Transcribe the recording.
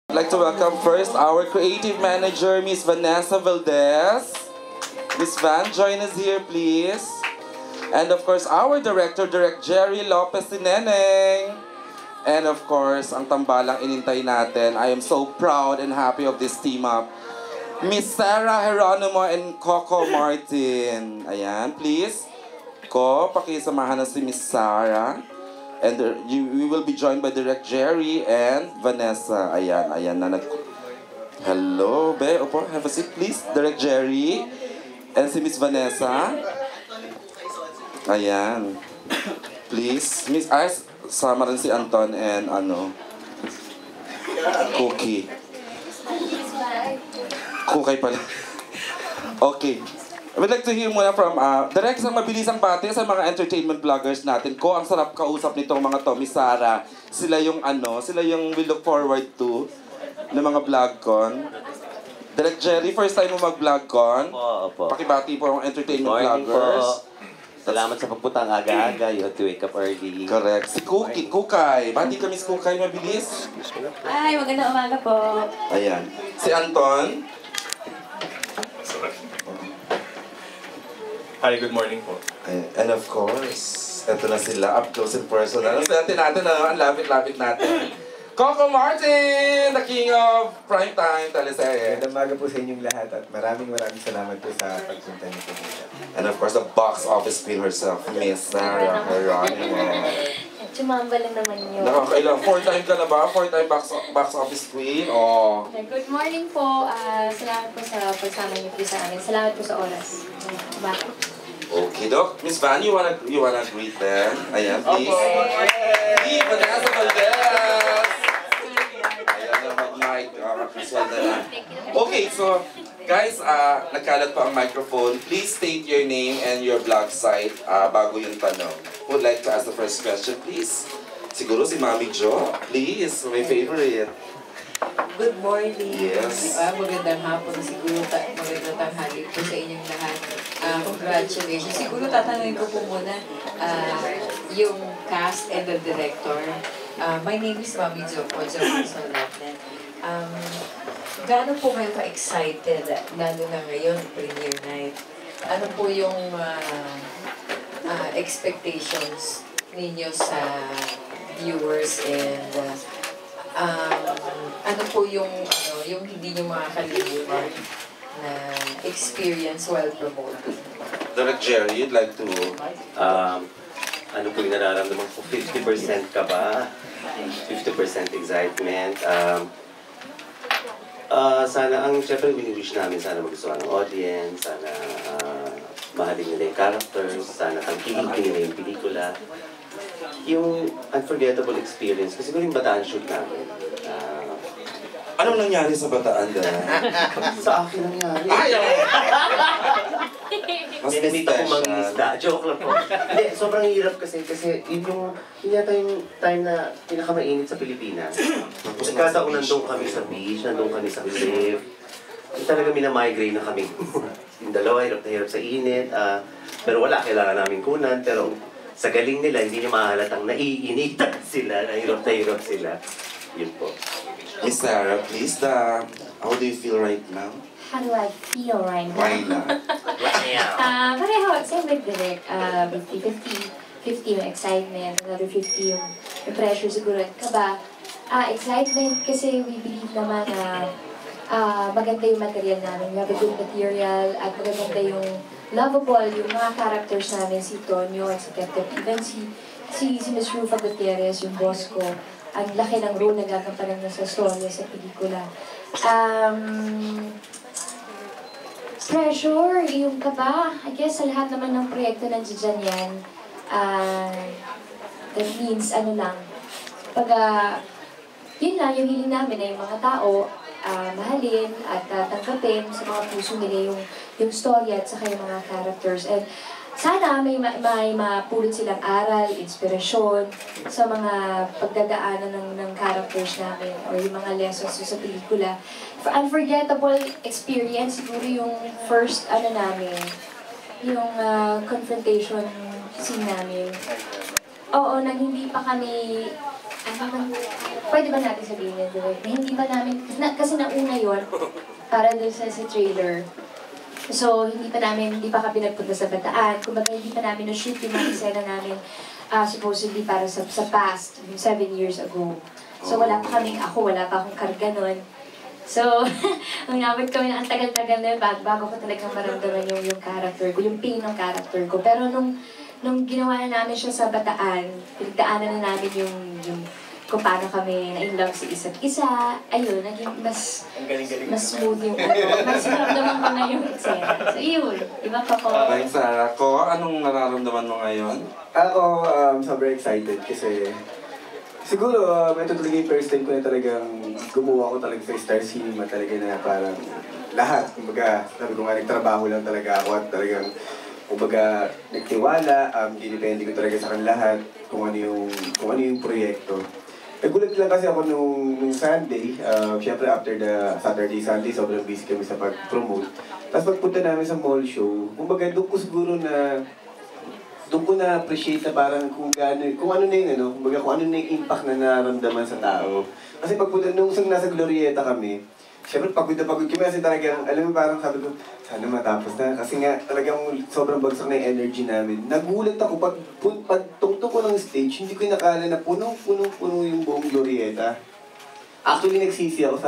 I'd like to welcome first our creative manager, Miss Vanessa Valdez. Miss Van, join us here, please. And of course, our director, Direct Jerry Lopez Sineneng. And of course, ang tambalang inintay natin. I am so proud and happy of this team up. Miss Sarah Geronimo and Coco Martin. Ayan, please. Ko, pakisamahan na si Miss Sarah. And we will be joined by Direct Jerry and Vanessa. Ayan, ayan na Hello, be. Opo, have a seat, please. Direct Jerry and si Miss Vanessa. Ayan. Please. Miss Ice, sama rin si Anton and Cookie. Cookie pala. Okay. I would like to hear muna from direct sa mabilisang bati sa mga entertainment vloggers natin. Ko, ang sarap kausap nitong mga to, Miss Sarah. Sila yung we look forward to ng mga vlog-con. Direct Jerry, first time mo mag-vlog con. Opo. Pakibati po ang entertainment Morning vloggers. Po. Salamat sa pagpunta ang aga-aga. You have to wake up early. Correct. Si Cookie, Kukay. Bati ka, Miss Kukay, mabilis. Ay, magandang umaga po. Ayan. Si Anton. Hi, good morning po. And of course, eto na sila, up close and personal. Swerte natin, ang lapit-lapit natin. Coco Martin, the king of primetime teleserye. Magandang umaga po sa inyong lahat at maraming salamat po sa pagpunta niyo po dito. And of course, the box office queen herself, Miss Sarah Geronimo. Chumamba lang naman yun. Nakakailang, 4-time ka na ba? 4-time box office queen? Oh. Good morning po. Salamat po sa pagsama niyo po sa amin. Salamat po sa oras. Bakit? Okay, Doc. Miss Van, you wanna greet them? Ayan, please. Hey, Vanessa Valdez! Ayan na, mag-mic. Visual na lang. Okay, so, guys, nagkalat pa ang microphone. Please state your name and your blog site bago yung tanong. Who would like to ask the first question, please? Siguro si Mami Jo. Please, my favorite. Good morning. Yes. Magandang hapon. Siguro magandang tanghali po sa inyong lahat. Congratulations. Siguro tatanungin ko po muna yung cast and the director. My name is Mami Jo po, Jo Solatnen. Gaano po kayo ka-excited, lalo na ngayon, premiere night? Ano po yung expectations ninyo sa viewers and ano po yung hindi nyo makakalimutan na experience while promoting? Direct Jerry, you'd like to... Ano po yung nararamdaman ko? 50% ka ba? 50% excitement. Sana syempre wini-wish namin, sana magustuhan ng audience, sana mahalin nila yung characters, sana tangkilikin nila yung pelikula. Yung unforgettable experience, kasi yung Bataan shoot namin. Anong nangyari sa Bataan dahil? Sa akin nangyari. Mas Dinamit ako mangingisda. Joke lang po. Hindi, sobrang hirap kasi yun yata yung time na pinakamainit sa Pilipinas. Nagkataon nandun kami sa beach, nandun kami sa cliff. Talaga minamigrate na kami. Yung dalawa, hirap na hirap sa init. Pero wala, kailangan namin kunan. Pero sa galing nila, hindi nyo mahalatang naiinitan sila, nahirap sila. Yun po. Miss Sarah, please, how do you feel right now? How do I feel right now? Why not? Pareho, same with Direk. 50-50 yung excitement, another 50 yung pressure siguro at kaba. Excitement kasi we believe naman na maganda yung material namin. We have a good material at maganda yung lovable yung mga characters namin, si Tonyo at si Captain, even si Miss Rufa Gutierrez, yung boss ko. Ang laki ng role na gagampanan niya sa story sa pelikula. Pressure, yung kaba, I guess sa lahat naman ng proyekto nandiyan yan, that means yun lang, yung hiling namin na yung mga tao, mahalin at tanggapin sa mga puso nila yung story at saka yung mga characters. And sana may mapulot silang aral, inspirasyon sa mga pagdadaanan ng characters namin or yung mga lessons sa pelikula. Unforgettable experience, siguro yung first namin, yung confrontation scene namin. Oo, nang hindi pa kami pwede ba natin sabihin yun, direct? Na hindi ba namin, kasi nauna yun, para dun sa trailer. So, hindi pa kami nagpunta sa Bataan. Kumbaga, hindi pa namin na-shoot yung mga eksena namin supposedly para sa past, yung 7 years ago. So, wala pa akong karga nun. So, nangawit kami na ang tagal-tagal na yun bago ko talagang maramdaman yung character ko, yung pain ng character ko. Pero nung ginawa na namin siya sa Bataan, pinagdaanan na namin yung kung paano kami na-in-love sa isa't isa, ayun, naging mas smooth yung mas naramdaman ko na yung eksena. So, yun, iba pa ko. Ay, Sarah ko, anong nararamdaman mo ngayon? Ako, sobrang excited kasi siguro, ito talaga yung first time ko na talagang gumawa ko talaga sa Star Cinema talaga na parang lahat. Kumbaga, sabi ko nga, nagtrabaho lang talaga ako at talagang kumbaga, nagtiwala, dinipende ko talaga sa kanila lahat kung ano yung proyekto. Nagulat lang kasi ako nung Sunday, syempre after the Saturday, Sunday, sobrang busy kami sa pag-promote. Tapos pagpunta namin sa mall show, kumbaga doon ko na-appreciate na parang kung ano na yung kumbaga kung ano na yung impact na nararamdaman sa tao. Kasi pagpunta nung nasa Glorieta kami, syempre pagod na pagod kami kasi talagang, alam mo parang sabi ko, sana matapos na. Kasi nga talagang sobrang bagsak na yung energy namin. Nagulat ako, pag tungtong ko ng stage, hindi ko inakala na punong-puno yung buong Glorieta. Actually nagsisi ako sa